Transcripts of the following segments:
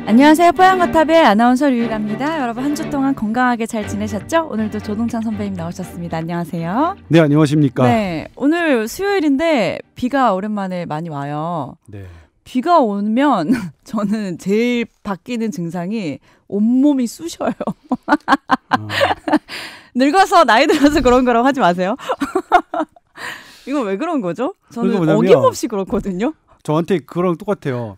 안녕하세요. 뽀얀거탑의 아나운서 류일합니다. 여러분 한 주 동안 건강하게 잘 지내셨죠? 오늘도 조동찬 선배님 나오셨습니다. 안녕하세요. 네, 안녕하십니까. 네, 오늘 수요일인데 비가 오랜만에 많이 와요. 네. 비가 오면 저는 제일 바뀌는 증상이 온몸이 쑤셔요. 늙어서 나이 들어서 그런 거라고 하지 마세요. 이거 왜 그런 거죠? 저는 어김없이 그렇거든요. 저한테 그거랑 똑같아요.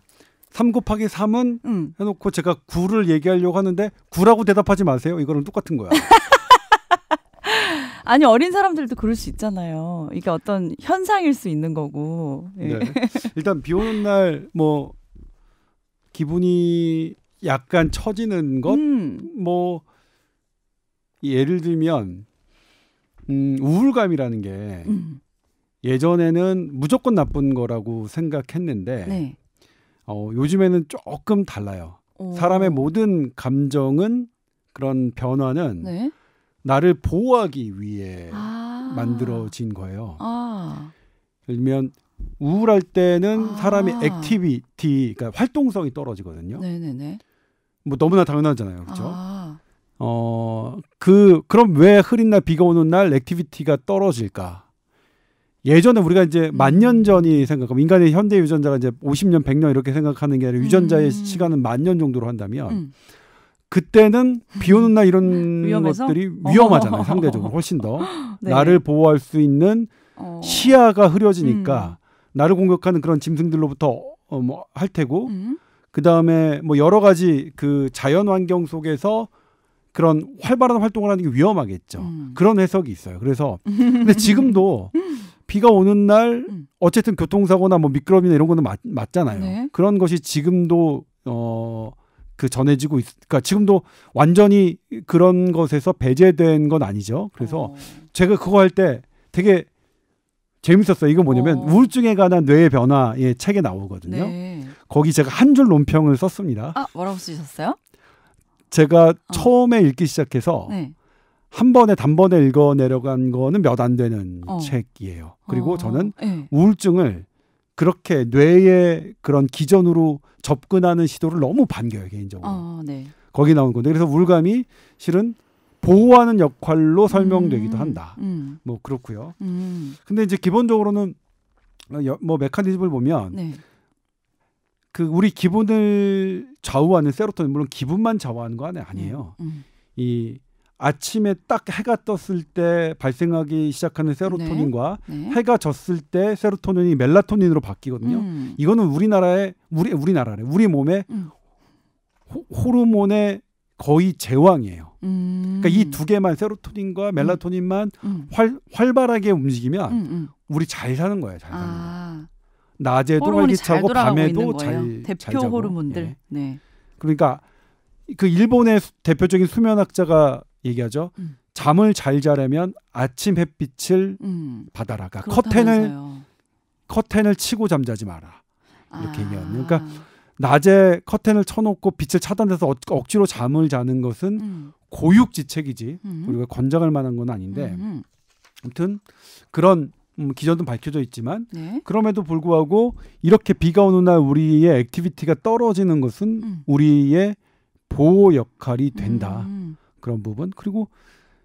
3 곱하기 3은 해놓고 제가 9를 얘기하려고 하는데 9라고 대답하지 마세요. 이거랑 똑같은 거야. 아니 어린 사람들도 그럴 수 있잖아요. 이게 어떤 현상일 수 있는 거고. 예. 네. 일단 비 오는 날 뭐 기분이 약간 처지는 것, 뭐 예를 들면 우울감이라는 게 예전에는 무조건 나쁜 거라고 생각했는데 네. 요즘에는 조금 달라요. 사람의 모든 감정은 그런 변화는 네. 나를 나를 보호하기 위해 만들어진 거예요. 예를 들면 우울할 때는 사람의 액티비티, 그러니까 활동성이 떨어지거든요. 네네네. 뭐 너무나 당연하잖아요, 그렇죠? 그럼 왜 흐린 날 비가 오는 날 액티비티가 떨어질까? 예전에 우리가 이제 10,000년 전이 생각하면 인간의 현대 유전자가 이제 50년, 100년 이렇게 생각하는 게 아니라 유전자의 시간은 10,000년 정도로 한다면 그때는 비 오는 날 이런 위험해서? 것들이 위험하잖아요. 상대적으로 훨씬 더. 네. 나를 보호할 수 있는 시야가 흐려지니까 나를 공격하는 그런 짐승들로부터 뭐 할 테고 그다음에 뭐 여러 가지 그 자연 환경 속에서 그런 활발한 활동을 하는 게 위험하겠죠. 그런 해석이 있어요. 그래서 근데 지금도 비가 오는 날 어쨌든 교통사고나 뭐 미끄럼이나 이런 거는 맞잖아요. 네. 그런 것이 지금도 그 전해지고 그러니까 지금도 완전히 그런 것에서 배제된 건 아니죠. 그래서 제가 그거 할 때 되게 재밌었어요. 이거 뭐냐면 우울증에 관한 뇌의 변화의 책에 나오거든요. 네. 거기 제가 한 줄 논평을 썼습니다. 뭐라고 쓰셨어요? 제가 처음에 읽기 시작해서 네. 한 번에 단번에 읽어 내려간 거는 몇 안 되는 책이에요. 그리고 저는 네. 우울증을 그렇게 뇌의 그런 기전으로 접근하는 시도를 너무 반겨요, 개인적으로. 네. 거기 나온 건데 그래서 우울감이 실은 보호하는 역할로 설명되기도 한다. 뭐 그렇고요. 근데 이제 기본적으로는 뭐 메커니즘을 보면 네. 그 우리 기분을 좌우하는 세로토닌, 물론 기분만 좌우하는 거 아니에요. 이 아침에 딱 해가 떴을 때 발생하기 시작하는 세로토닌과 네. 해가 졌을 때 세로토닌이 멜라토닌으로 바뀌거든요. 이거는 우리 몸의 호르몬의 거의 제왕이에요. 그러니까 이 두 개만, 세로토닌과 멜라토닌만 활발하게 움직이면 우리 잘 사는 거예요. 잘 사는 거. 낮에도 활기차고 밤에도 잘 대표 자고. 호르몬들. 예. 네. 그러니까 그 일본의 대표적인 수면학자가 얘기하죠. 잠을 잘 자려면 아침 het빛을 받아라. 그러니까 커튼을 치고 잠자지 마라. 이렇게 얘기하거든요. 그러니까 낮에 커튼을 쳐놓고 빛을 차단해서 억지로 잠을 자는 것은 고육지책이지. 우리가 권장할 만한 건 아닌데 아무튼 그런 기전도 밝혀져 있지만 네. 그럼에도 불구하고 이렇게 비가 오는 날 우리의 액티비티가 떨어지는 것은 우리의 보호 역할이 된다. 그런 부분. 그리고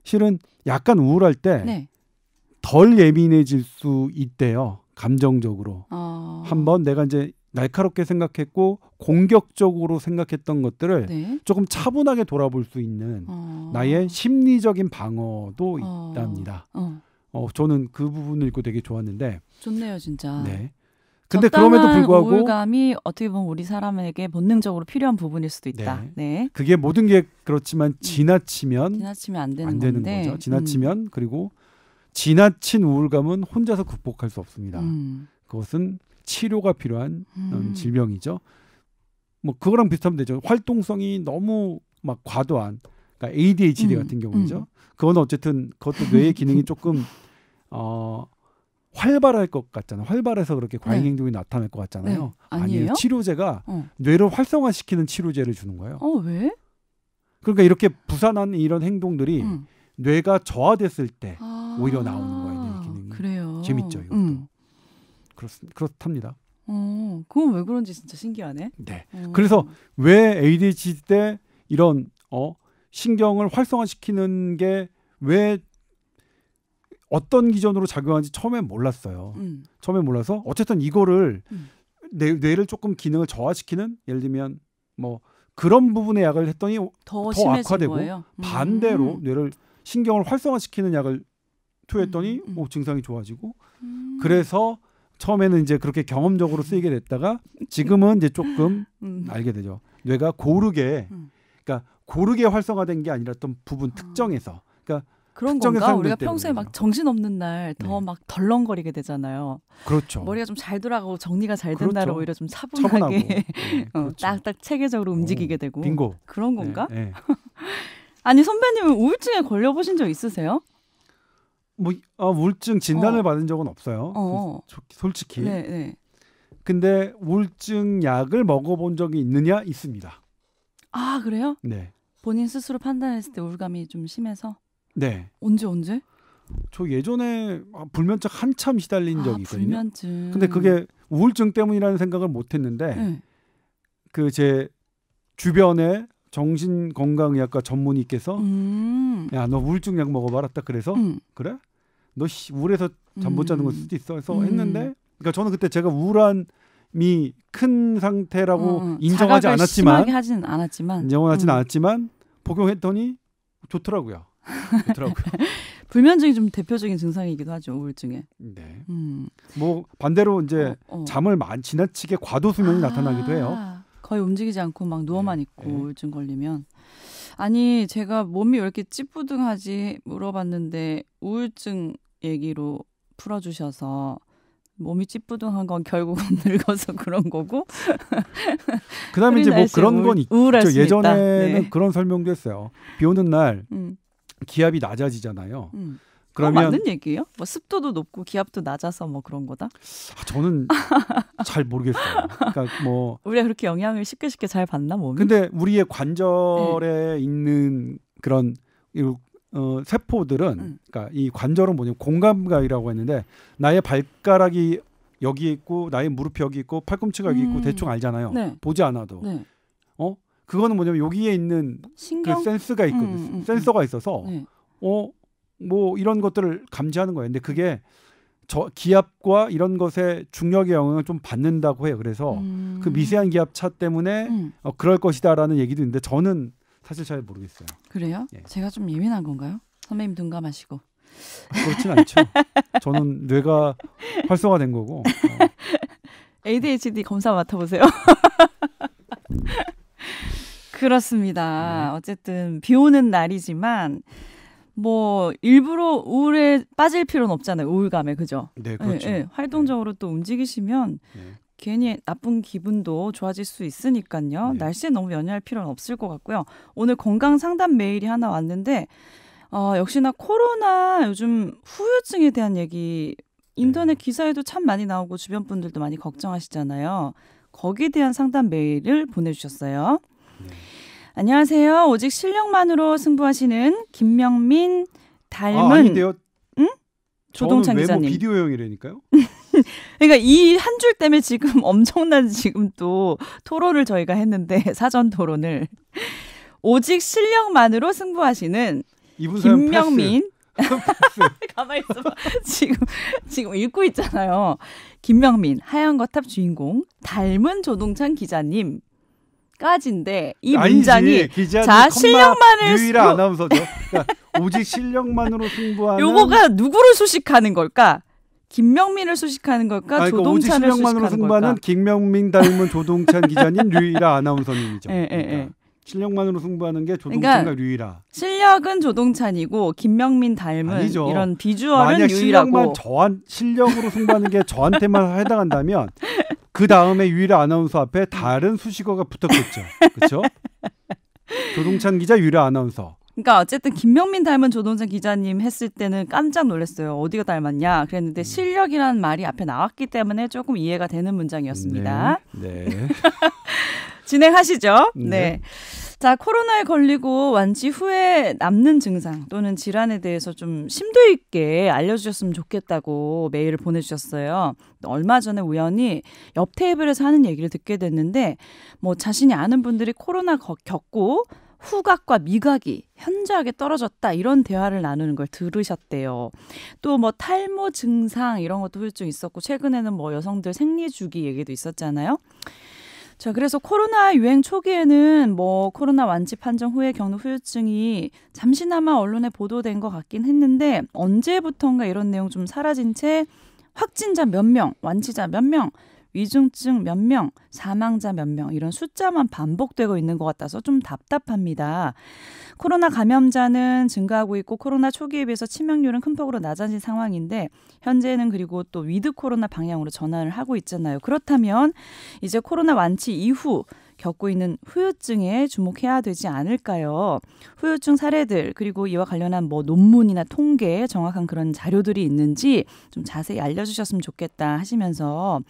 실은 약간 우울할 때 덜 예민해질 수 있대요. 감정적으로. 한번 내가 이제 날카롭게 생각했고 공격적으로 생각했던 것들을 조금 차분하게 돌아볼 수 있는 나의 심리적인 방어도 있답니다. 저는 그 부분을 읽고 되게 좋았는데. 좋네요, 진짜. 네. 근데 그럼에도 불구하고 우울감이 어떻게 보면 우리 사람에게 본능적으로 필요한 부분일 수도 있다. 네. 그게 모든 게 그렇지만 지나치면 안 되는 거죠. 지나치면 그리고 지나친 우울감은 혼자서 극복할 수 없습니다. 그것은 치료가 필요한 질병이죠. 뭐 그거랑 비슷하면 되죠. 활동성이 너무 막 과도한, 그러니까 ADHD 같은 경우죠. 그건 어쨌든 그것도 뇌의 기능이 조금 활발할 것 같잖아요. 활발해서 그렇게 과잉 행동이 나타날 것 같잖아요. 네. 아니에요? 치료제가 뇌를 활성화시키는 치료제를 주는 거예요. 왜? 그러니까 이렇게 부산한 이런 행동들이 뇌가 저하됐을 때 오히려 나오는 거예요. 뇌의 기능이. 그래요. 재밌죠, 이것도. 그렇답니다. 그건 왜 그런지 진짜 신기하네. 네. 그래서 왜 ADHD 때 이런 신경을 활성화시키는 게 왜 어떤 기전으로 작용하는지 처음에 몰랐어요. 처음에 몰라서 어쨌든 이거를 뇌를 조금 기능을 저하시키는, 예를 들면 뭐 그런 부분의 약을 했더니 더 악화되고 거예요? 반대로 뇌를 신경을 활성화시키는 약을 투여했더니 증상이 좋아지고 그래서 처음에는 이제 그렇게 경험적으로 쓰이게 됐다가 지금은 이제 조금 알게 되죠. 뇌가 고르게 그러니까 고르게 활성화된 게 아니라 어떤 부분 특정에서 그러니까 그런 건가? 우리가 평소에 막 정신없는 날 더 막 덜렁거리게 되잖아요. 그렇죠. 머리가 좀 잘 돌아가고 정리가 잘 된 그렇죠. 날은 오히려 좀 차분하게 네, 그렇죠. 딱딱 체계적으로 움직이게 되고 빙고. 그런 건가? 네. 아니 선배님은 우울증에 걸려보신 적 있으세요? 뭐 우울증 진단을 받은 적은 없어요. 솔직히. 네. 근데 우울증 약을 먹어본 적이 있느냐? 있습니다. 아 그래요? 네. 본인 스스로 판단했을 때 우울감이 좀 심해서? 네. 언제? 저 예전에 불면증 한참 시달린 적이 있거든요. 불면증. 근데 그게 우울증 때문이라는 생각을 못했는데 그 제 주변에 정신건강의학과 전문의께서 야, 너 우울증 약 먹어봐라 딱 그래서 그래? 너 우울해서 잠 못 자는 걸 수도 있어. 그래서 했는데 그러니까 저는 그때 제가 우울함이 큰 상태라고 인정하지 않았지만 심하게 하지는 않았지만 인정하지는 않았지만 복용했더니 좋더라고요. 불면증이 좀 대표적인 증상이기도 하죠. 우울증에. 네. 뭐 반대로 이제 잠을 지나치게 과도 수면이 나타나기도 해요. 거의 움직이지 않고 막 누워만 있고 우울증 걸리면. 아니 제가 몸이 왜 이렇게 찌뿌둥하지 물어봤는데 우울증 얘기로 풀어주셔서 몸이 찌뿌둥한 건 결국은 늙어서 그런 거고. 그다음에 이제 뭐 그런 건 있죠. 예전에는 네. 그런 설명도 했어요. 비 오는 날 기압이 낮아지잖아요. 그러면 맞는 얘기예요? 뭐 습도도 높고 기압도 낮아서 뭐 그런 거다? 저는 잘 모르겠어요. 그러니까 뭐 우리가 그렇게 영향을 쉽게 잘 받나 몸이? 근데 우리의 관절에 있는 그런 세포들은 그러니까 이 관절은 뭐냐면 공감각이라고 했는데 나의 발가락이 여기 있고 나의 무릎이 여기 있고 팔꿈치가 여기 있고 대충 알잖아요. 네. 보지 않아도. 네. 그거는 뭐냐면 여기에 있는 신경? 그 센스가 있거든. 센서가 있어서 뭐 이런 것들을 감지하는 거예요. 근데 그게 기압과 이런 것의 중력의 영향을 좀 받는다고 해요. 그래서 그 미세한 기압 차 때문에 그럴 것이다라는 얘기도 있는데 저는 사실 잘 모르겠어요. 그래요? 예. 제가 좀 예민한 건가요? 선배님 둔감하시고. 그렇진 않죠. 저는 뇌가 활성화된 거고. ADHD 검사 맡아보세요. 그렇습니다. 어쨌든 비 오는 날이지만 뭐 일부러 우울에 빠질 필요는 없잖아요. 우울감에. 그죠? 네, 그렇죠. 네. 활동적으로 또 움직이시면 괜히 나쁜 기분도 좋아질 수 있으니까요. 날씨에 너무 연연할 필요는 없을 것 같고요. 오늘 건강 상담 메일이 하나 왔는데 역시나 코로나 요즘 후유증에 대한 얘기 인터넷 기사에도 참 많이 나오고 주변 분들도 많이 걱정하시잖아요. 거기에 대한 상담 메일을 보내주셨어요. 안녕하세요. 오직 실력만으로 승부하시는 김명민 닮은 아닌데요. 조동찬 저는 기자님. 외모 비디오형이라니까요. 그러니까 이 한 줄 때문에 지금 엄청난 지금 또 토론을 저희가 했는데 사전 토론을 오직 실력만으로 승부하시는 김명민 가만히 있어봐. 지금 읽고 있잖아요. 김명민 하얀 거탑 주인공 닮은 조동찬 기자님 까지인데 이 문장이 자 실력만을 유일한 아나운서죠. 그러니까 오직 실력만으로 승부하는 요거가 누구를 수식하는 걸까? 김명민을 수식하는 걸까? 그러니까 조동찬을 오직 실력만으로 수식하는 승부하는 걸까? 김명민 닮은 조동찬 기자님 류일아 아나운서님이죠. 그러니까 실력만으로 승부하는 게 조동찬과 그러니까 류일아. 실력은 조동찬이고 김명민 닮은 아니죠. 이런 비주얼은 만약 류일아고. 실력으로 승부하는 게 저한테만 해당한다면 그 다음에 유일아 아나운서 앞에 다른 수식어가 붙었겠죠. 그렇죠? 조동찬 기자, 유일아 아나운서. 그러니까 어쨌든 김명민 닮은 조동찬 기자님 했을 때는 깜짝 놀랐어요. 어디가 닮았냐 그랬는데 실력이라는 말이 앞에 나왔기 때문에 조금 이해가 되는 문장이었습니다. 네. 진행하시죠. 네. 자, 코로나에 걸리고 완치 후에 남는 증상 또는 질환에 대해서 좀 심도 있게 알려주셨으면 좋겠다고 메일을 보내주셨어요. 얼마 전에 우연히 옆 테이블에서 하는 얘기를 듣게 됐는데 뭐 자신이 아는 분들이 코로나 겪고 후각과 미각이 현저하게 떨어졌다 이런 대화를 나누는 걸 들으셨대요. 또 뭐 탈모 증상 이런 것도 후유증 있었고 최근에는 뭐 여성들 생리주기 얘기도 있었잖아요. 자, 그래서 코로나 유행 초기에는 뭐 코로나 완치 판정 후에 겪는 후유증이 잠시나마 언론에 보도된 것 같긴 했는데 언제부턴가 이런 내용 좀 사라진 채 확진자 몇 명, 완치자 몇 명, 위중증 몇 명, 사망자 몇 명 이런 숫자만 반복되고 있는 것 같아서 좀 답답합니다. 코로나 감염자는 증가하고 있고 코로나 초기에 비해서 치명률은 큰 폭으로 낮아진 상황인데 현재는 그리고 또 위드 코로나 방향으로 전환을 하고 있잖아요. 그렇다면 이제 코로나 완치 이후 겪고 있는 후유증에 주목해야 되지 않을까요? 후유증 사례들 그리고 이와 관련한 뭐 논문이나 통계 정확한 그런 자료들이 있는지 좀 자세히 알려주셨으면 좋겠다 하시면서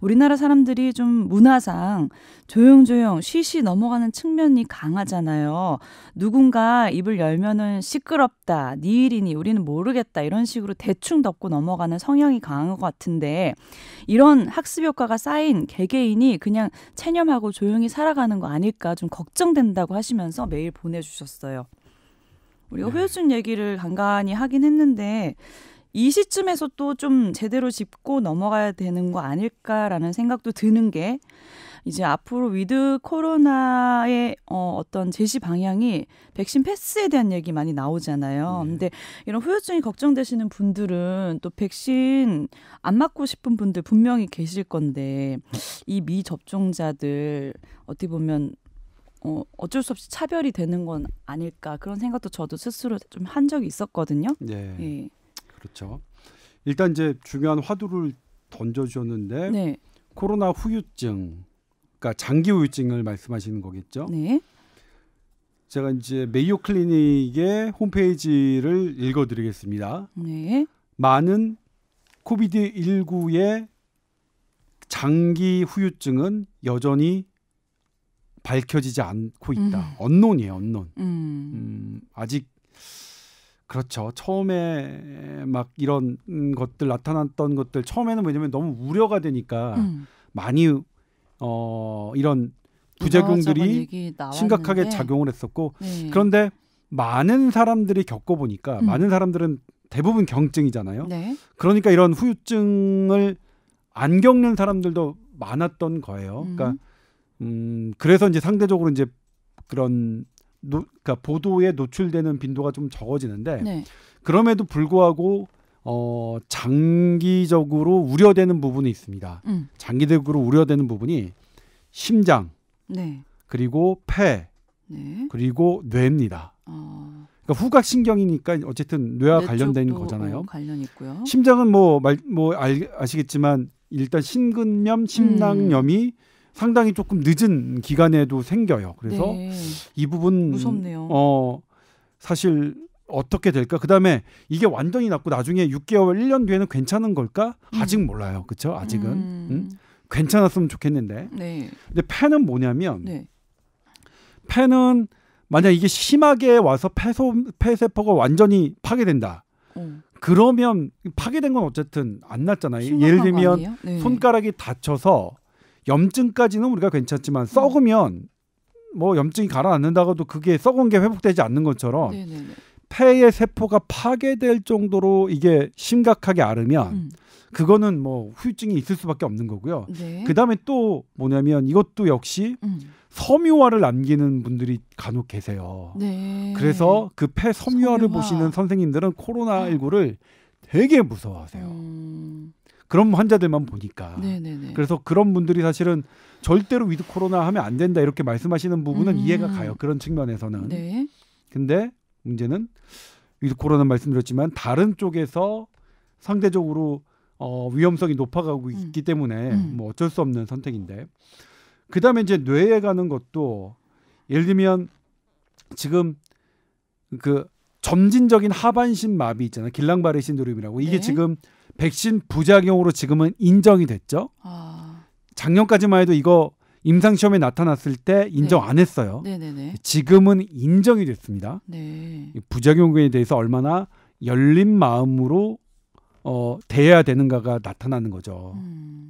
우리나라 사람들이 좀 문화상 조용조용 쉬쉬 넘어가는 측면이 강하잖아요. 누군가 입을 열면은 시끄럽다, 네 일이니 우리는 모르겠다 이런 식으로 대충 덮고 넘어가는 성향이 강한 것 같은데 이런 학습 효과가 쌓인 개개인이 그냥 체념하고 조용히 살아가는 거 아닐까 좀 걱정된다고 하시면서 메일 보내주셨어요. 우리가 후유증 얘기를 간간히 하긴 했는데 이 시점에서 또 좀 제대로 짚고 넘어가야 되는 거 아닐까라는 생각도 드는 게 이제 앞으로 위드 코로나의 어떤 제시 방향이 백신 패스에 대한 얘기 많이 나오잖아요. 근데 이런 후유증이 걱정되시는 분들은 또 백신 안 맞고 싶은 분들 분명히 계실 건데 이 미접종자들 어떻게 보면 어쩔 수 없이 차별이 되는 건 아닐까 그런 생각도 저도 스스로 좀 한 적이 있었거든요. 네. 예. 그렇죠. 일단 이제 중요한 화두를 던져주셨는데 네. 코로나 후유증, 그러니까 장기 후유증을 말씀하시는 거겠죠. 네. 제가 이제 메이오 클리닉의 홈페이지를 읽어드리겠습니다. 네. 많은 코비드19의 장기 후유증은 여전히 밝혀지지 않고 있다. 언론이에요, 언론. 아직 그렇죠. 처음에 막 이런 것들 나타났던 것들 처음에는 왜냐면 너무 우려가 되니까 많이 이런 부작용들이 심각하게 작용을 했었고 네. 그런데 많은 사람들이 겪어보니까 많은 사람들은 대부분 경증이잖아요. 네. 그러니까 이런 후유증을 안 겪는 사람들도 많았던 거예요. 그러니까 그래서 이제 상대적으로 이제 그런 그러니까 보도에 노출되는 빈도가 좀 적어지는데 네. 그럼에도 불구하고 장기적으로 우려되는 부분이 있습니다. 장기적으로 우려되는 부분이 심장, 네. 그리고 폐, 네. 그리고 뇌입니다. 그러니까 후각신경이니까 어쨌든 뇌와 관련된 거잖아요. 관련 있고요. 심장은 아시겠지만 일단 심근염, 심낭염이 상당히 조금 늦은 기간에도 생겨요. 그래서 네. 이 부분 무섭네요. 사실 어떻게 될까? 그다음에 이게 완전히 낫고 나중에 6개월, 1년 뒤에는 괜찮은 걸까? 아직 몰라요. 그렇죠? 아직은. 괜찮았으면 좋겠는데. 네. 근데 폐는 뭐냐면 네. 폐는 만약 이게 심하게 와서 폐세포가 완전히 파괴된다. 그러면 파괴된 건 어쨌든 안 났잖아요. 예를 들면 네. 손가락이 다쳐서 염증까지는 우리가 괜찮지만 썩으면 뭐 염증이 가라앉는다고도 그게 썩은 게 회복되지 않는 것처럼 네네네. 폐의 세포가 파괴될 정도로 이게 심각하게 앓으면 그거는 뭐 후유증이 있을 수밖에 없는 거고요. 네. 그다음에 또 뭐냐면 이것도 역시 섬유화를 남기는 분들이 간혹 계세요. 네. 그래서 그 폐 섬유화를 보시는 선생님들은 코로나19를 되게 무서워하세요. 그런 환자들만 보니까. 네네네. 그래서 그런 분들이 사실은 절대로 위드 코로나 하면 안 된다 이렇게 말씀하시는 부분은 이해가 가요. 그런 측면에서는. 네. 근데 문제는 위드 코로나 말씀드렸지만 다른 쪽에서 상대적으로 위험성이 높아가고 있기 때문에 뭐 어쩔 수 없는 선택인데 그다음에 이제 뇌에 가는 것도 예를 들면 지금 그 점진적인 하반신 마비 있잖아요. 길랑바레 신드롬이라고. 이게 네. 지금 백신 부작용으로 지금은 인정이 됐죠. 작년까지만 해도 이거 임상시험에 나타났을 때 인정 안 했어요. 네네네. 지금은 인정이 됐습니다. 네. 부작용에 대해서 얼마나 열린 마음으로 대해야 되는가가 나타나는 거죠.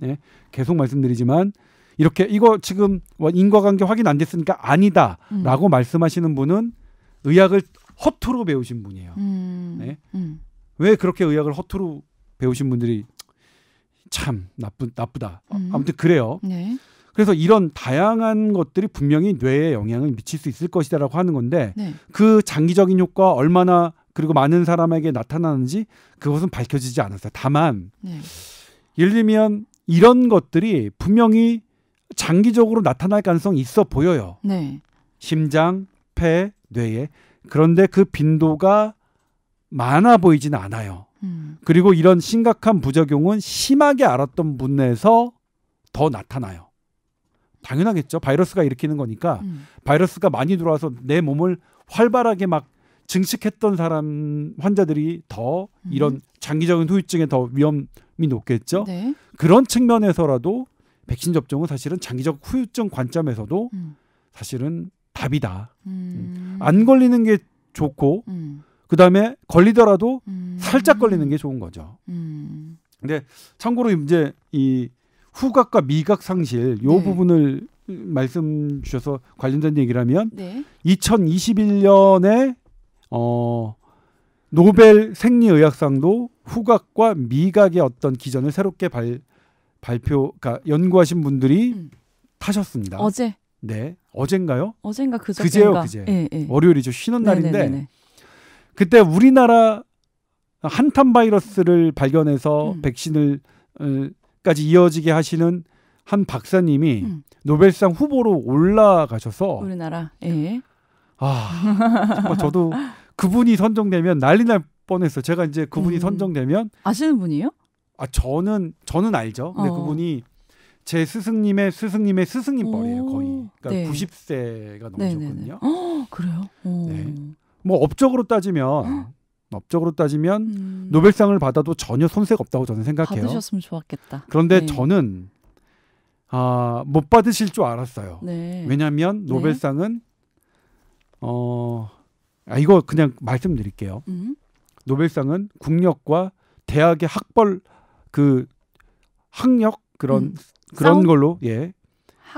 네, 계속 말씀드리지만 이렇게 이거 지금 인과관계 확인 안 됐으니까 아니다라고 말씀하시는 분은 의학을 허투루 배우신 분이에요. 네? 왜 그렇게 의학을 허투루 배우신 분들이 참 나쁘다. 아무튼 그래요. 네. 그래서 이런 다양한 것들이 분명히 뇌에 영향을 미칠 수 있을 것이다라고 하는 건데 네. 그 장기적인 효과가 얼마나 그리고 많은 사람에게 나타나는지 그것은 밝혀지지 않았어요. 다만 네. 예를 들면 이런 것들이 분명히 장기적으로 나타날 가능성이 있어 보여요. 네. 심장, 폐, 뇌에. 그런데 그 빈도가 많아 보이지는 않아요. 그리고 이런 심각한 부작용은 심하게 알았던 분에서 더 나타나요. 당연하겠죠. 바이러스가 일으키는 거니까 바이러스가 많이 들어와서 내 몸을 활발하게 막 증식했던 사람 환자들이 더 이런 장기적인 후유증에 더 위험이 높겠죠. 네. 그런 측면에서라도 백신 접종은 사실은 장기적 후유증 관점에서도 사실은 답이다. 안 걸리는 게 좋고 그다음에 걸리더라도 살짝 걸리는 게 좋은 거죠. 근데 참고로 이제 이 후각과 미각 상실 요 네. 부분을 말씀 주셔서 관련된 얘기를 하면 네. 2021년에 노벨 생리의학상도 후각과 미각의 어떤 기전을 새롭게 그러니까 연구하신 분들이 타셨습니다. 어제. 네, 어젠가요? 어젠가 그제요, 그제. 네, 네. 월요일이죠. 쉬는 날인데 네네네네. 그때 우리나라 한탄 바이러스를 발견해서 백신을 까지 이어지게 하시는 한 박사님이 노벨상 후보로 올라가셔서 우리나라. 예. 정말 저도 그분이 선정되면 난리 날 뻔했어요. 제가 이제 그분이 선정되면 아시는 분이에요? 저는 알죠. 근데 그분이 제 스승님의 스승님 뻘이에요, 거의. 그러니까 네. 90세가 넘으셨거든요. 그래요? 네. 뭐 업적으로 따지면 노벨상을 받아도 전혀 손색 없다고 저는 생각해요. 받으셨으면 좋았겠다. 그런데 네. 저는 못 받으실 줄 알았어요. 네. 왜냐하면 노벨상은 이거 그냥 말씀드릴게요. 노벨상은 국력과 대학의 학벌 학력 그런 걸로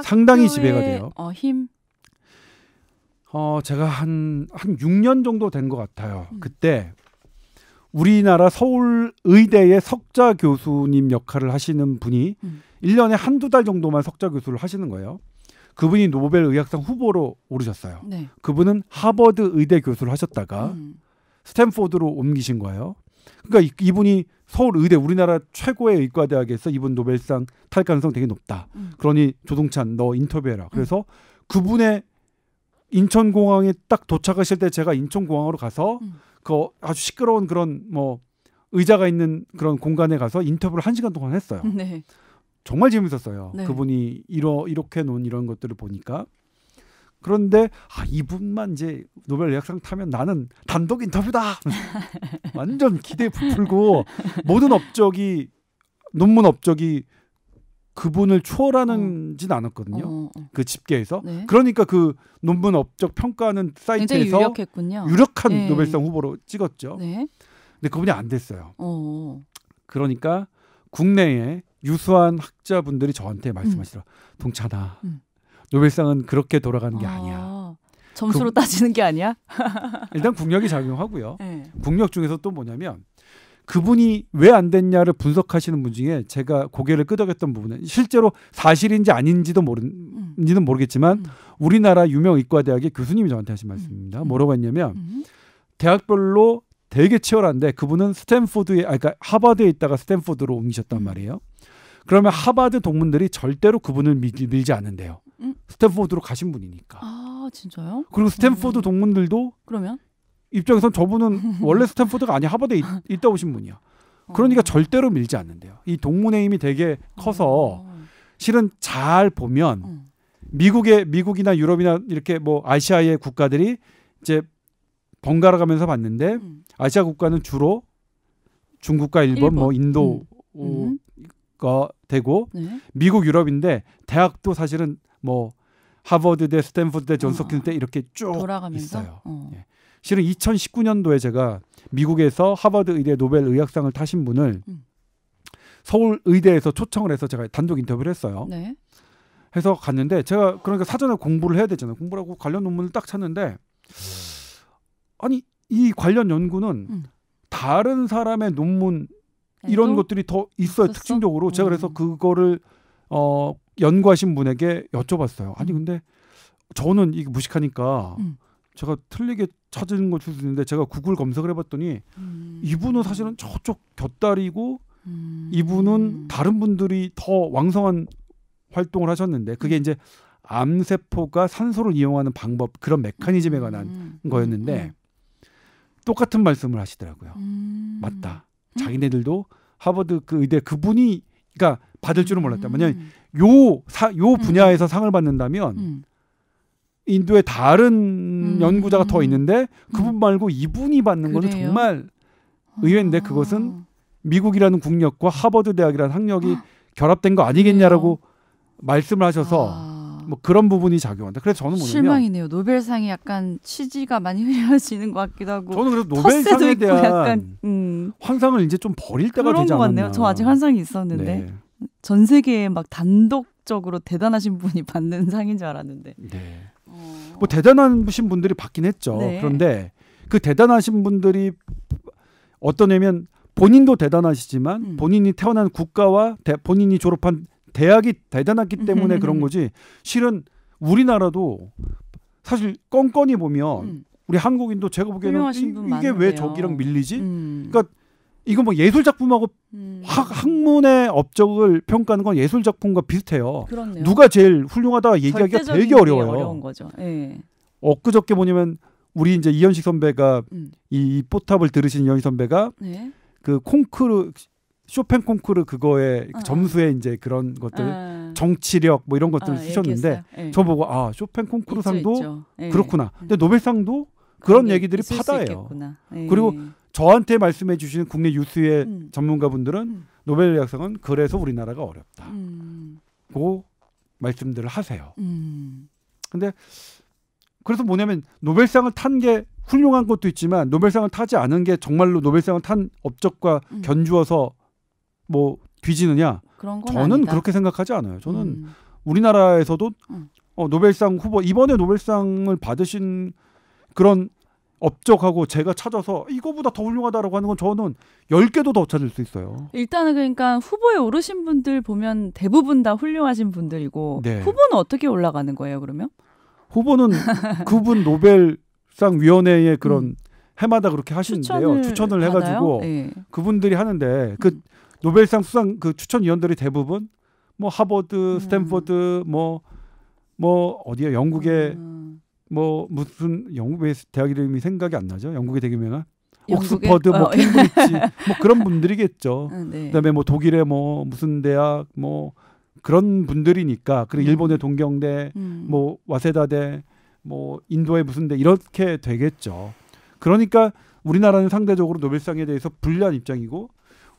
상당히 지배가 돼요. 힘. 제가 한 6년 정도 된 것 같아요. 그때 우리나라 서울의대의 석좌 교수님 역할을 하시는 분이 1년에 한두 달 정도만 석좌 교수를 하시는 거예요. 그분이 노벨 의학상 후보로 오르셨어요. 네. 그분은 하버드 의대 교수를 하셨다가 스탠포드로 옮기신 거예요. 그러니까 이분이 서울의대 우리나라 최고의 의과대학에서 이분 노벨상 탈 가능성 되게 높다. 그러니 조동찬 너 인터뷰해라. 그래서 그분의 인천공항에 딱 도착하실 때 제가 인천공항으로 가서 그 아주 시끄러운 그런 뭐 의자가 있는 그런 공간에 가서 인터뷰를 1시간 동안 했어요. 네. 정말 재밌었어요. 네. 그분이 이렇게 놓은 이런 것들을 보니까. 그런데 이분만 이제 노벨 의학상 타면 나는 단독 인터뷰다. 완전 기대에 부풀고 모든 논문 업적이 그분을 초월하는지는 않았거든요. 그 집계에서. 네. 그러니까 그 논문 업적 평가하는 사이트에서 유력했군요. 유력한 네. 노벨상 후보로 찍었죠. 네. 근데 그분이 안 됐어요. 그러니까 국내에 유수한 학자분들이 저한테 말씀하시더라. 동찬아, 노벨상은 그렇게 돌아가는 게 아니야. 점수로 따지는 게 아니야? 일단 국력이 작용하고요. 네. 국력 중에서 또 뭐냐면 그분이 왜 안 됐냐를 분석하시는 분 중에 제가 고개를 끄덕였던 부분은 실제로 사실인지 아닌지는 모르겠지만 우리나라 유명 의과대학의 교수님이 저한테 하신 말씀입니다. 뭐라고 했냐면 대학별로 되게 치열한데 그분은 그러니까 하버드에 있다가 스탠포드로 옮기셨단 말이에요. 그러면 하버드 동문들이 절대로 그분을 밀지 않는데요. 스탠포드로 가신 분이니까. 아, 진짜요? 그리고 스탠포드 동문들도 그러면? 입장에선 저분은 원래 스탠포드가 아니야 하버드에 있다 오신 분이야. 그러니까 절대로 밀지 않는데요. 이 동문의 힘이 되게 커서 실은 잘 보면 미국이나 유럽이나 이렇게 뭐 아시아의 국가들이 이제 번갈아 가면서 봤는데 아시아 국가는 주로 중국과 일본. 뭐 인도가 되고 네. 미국, 유럽인데 대학도 사실은 뭐 하버드 대 스탠포드 대 존스홉킨스 대 이렇게 쭉 돌아가면서? 있어요. 예. 실은 2019년도에 제가 미국에서 하버드 의대 노벨 의학상을 타신 분을 서울 의대에서 초청을 해서 제가 단독 인터뷰를 했어요. 네. 해서 갔는데 제가 그러니까 사전에 공부를 해야 되잖아요. 공부를 하고 관련 논문을 딱 찾는데 아니 이 관련 연구는 다른 사람의 논문 이런 것들이 더 있어요. 특징적으로. 제가 그래서 그거를 연구하신 분에게 여쭤봤어요. 아니 근데 저는 이게 무식하니까 제가 틀리게 찾은 걸 수도 있는데 제가 구글 검색을 해봤더니 이분은 사실은 저쪽 곁다리고 이분은 다른 분들이 더 왕성한 활동을 하셨는데 그게 이제 암세포가 산소를 이용하는 방법 그런 메커니즘에 관한 거였는데 똑같은 말씀을 하시더라고요. 맞다. 자기네들도 하버드 그 의대 그분이 그러니까 받을 줄은 몰랐다. 만약 요 분야에서 상을 받는다면 인도에 다른 연구자가 더 있는데 그분 말고 이분이 받는 거는 정말 의외인데 그것은 미국이라는 국력과 하버드 대학이라는 학력이 결합된 거 아니겠냐라고 말씀을 하셔서 뭐 그런 부분이 작용한다. 그래서 저는 뭐냐면 실망이네요. 노벨상이 약간 취지가 많이 흐려지는 것 같기도 하고 저는 그래서 노벨상에 대한 약간, 환상을 이제 좀 버릴 때가 되지 않았나. 같네요. 저 아직 환상이 있었는데 네. 전 세계에 막 단독적으로 대단하신 분이 받는 상인 줄 알았는데. 네. 뭐 대단하신 분들이 받긴 했죠. 네. 그런데 그 대단하신 분들이 어떠냐면 본인도 대단하시지만 본인이 태어난 국가와 본인이 졸업한 대학이 대단했기 때문에 그런 거지. 실은 우리나라도 사실 껌껌이 보면 우리 한국인도 제가 보기에는 이게 왜 저기랑 밀리지? 그러니까 이거 뭐 예술 작품하고 학문의 업적을 평가하는 건 예술 작품과 비슷해요. 그렇네요. 누가 제일 훌륭하다 얘기하기가 되게 어려워요. 어려운 거죠. 네. 엊그저께 뭐냐면 우리 이제 이현식 선배가 이 뽀탑을 들으신 이현식 선배가 네. 그 콩쿠르 쇼팽 콩쿠르 그거에 점수에 이제 그런 것들 정치력 뭐 이런 것들을 쓰셨는데 네. 저 보고 아 쇼팽 콩쿠르상도 네. 그렇구나. 근데 노벨상도 그런 얘기들이 파다해요. 네. 그리고 저한테 말씀해 주시는 국내 유수의 전문가분들은 노벨 의학상은 그래서 우리나라가 어렵다. 그 말씀들을 하세요. 근데 그래서 뭐냐면 노벨상을 탄 게 훌륭한 것도 있지만 노벨상을 타지 않은 게 정말로 노벨상을 탄 업적과 견주어서 뭐 뒤지느냐? 그런 건 저는 아니다. 그렇게 생각하지 않아요. 저는 우리나라에서도 노벨상 후보 이번에 노벨상을 받으신 그런 업적하고 제가 찾아서 이거보다 더 훌륭하다라고 하는 건 저는 10개도 더 찾을 수 있어요. 일단은 그러니까 후보에 오르신 분들 보면 대부분 다 훌륭하신 분들이고 네. 후보는 어떻게 올라가는 거예요, 그러면? 후보는 그분 노벨상 위원회의 그런 해마다 그렇게 하시는데요. 추천을 해가지고 네. 그분들이 하는데 그 노벨상 수상 그 추천위원들이 대부분 뭐 하버드, 스탠포드 뭐 어디야 영국의 뭐 무슨 영국의 대학 이름이 생각이 안 나죠. 영국의 되게 유명한 옥스퍼드, 뭐 캠브리지 뭐 그런 분들이겠죠. 네. 그다음에 뭐 독일의 뭐 무슨 대학 뭐 그런 분들이니까 그리고 일본의 동경대, 뭐 와세다대, 뭐 인도의 무슨 대 이렇게 되겠죠. 그러니까 우리나라는 상대적으로 노벨상에 대해서 불리한 입장이고